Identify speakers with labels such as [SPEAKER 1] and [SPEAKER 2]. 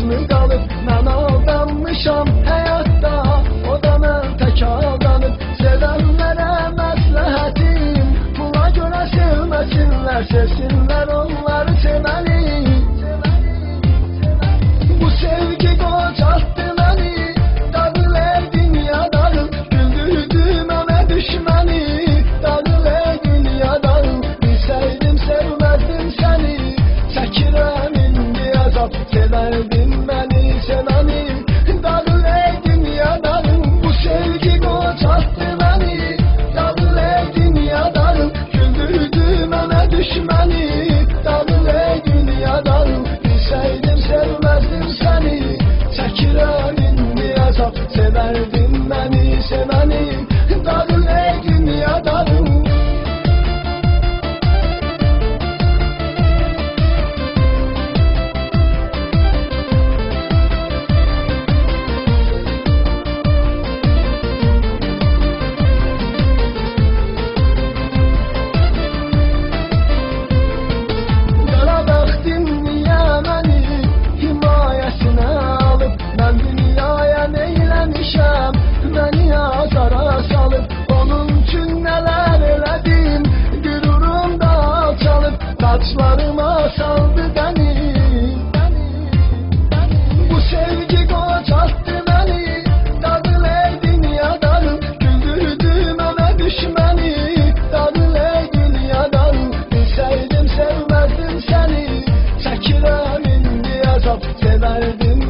[SPEAKER 1] mı qalıb? Mən aldanmışam həyatda, o da mən tək aldanıb. Sevənlərə məsləhətim, pula görə sevməsinlər, sevsinlər onları sevəni. Bu sevgi qocaltdı məni, dağılır dünya dağıl, güldürdü mənə düşməni. Dağılır dünya dağıl, bilsəydim sevməzdim səni. Çəkirəm indi əzab, sevərdin məni sevəni. Dağılır dünya dağıl, bu sevgi qocaltdı məni, dağılır dünya dağıl, güldürdü mənə düşməni. Dağılır dünya dağıl, bilsəydim sevməzdim səni. Çəkirəm indi əzab, sevərdin məni sevəni. Dağılır dünya dağıl. Məni azara salıb, onun üçün nələr elədim, qürurum da alçalıb, saçlarıma saldı bəni. Bu sevgi qocaltdı məni, dağılır dünya dağıl, güldürdü mənə düşməni. Dağılır dünya dağıl, bilsəydim sevməzdim səni. Çəkirəm indi əzab, sevərdim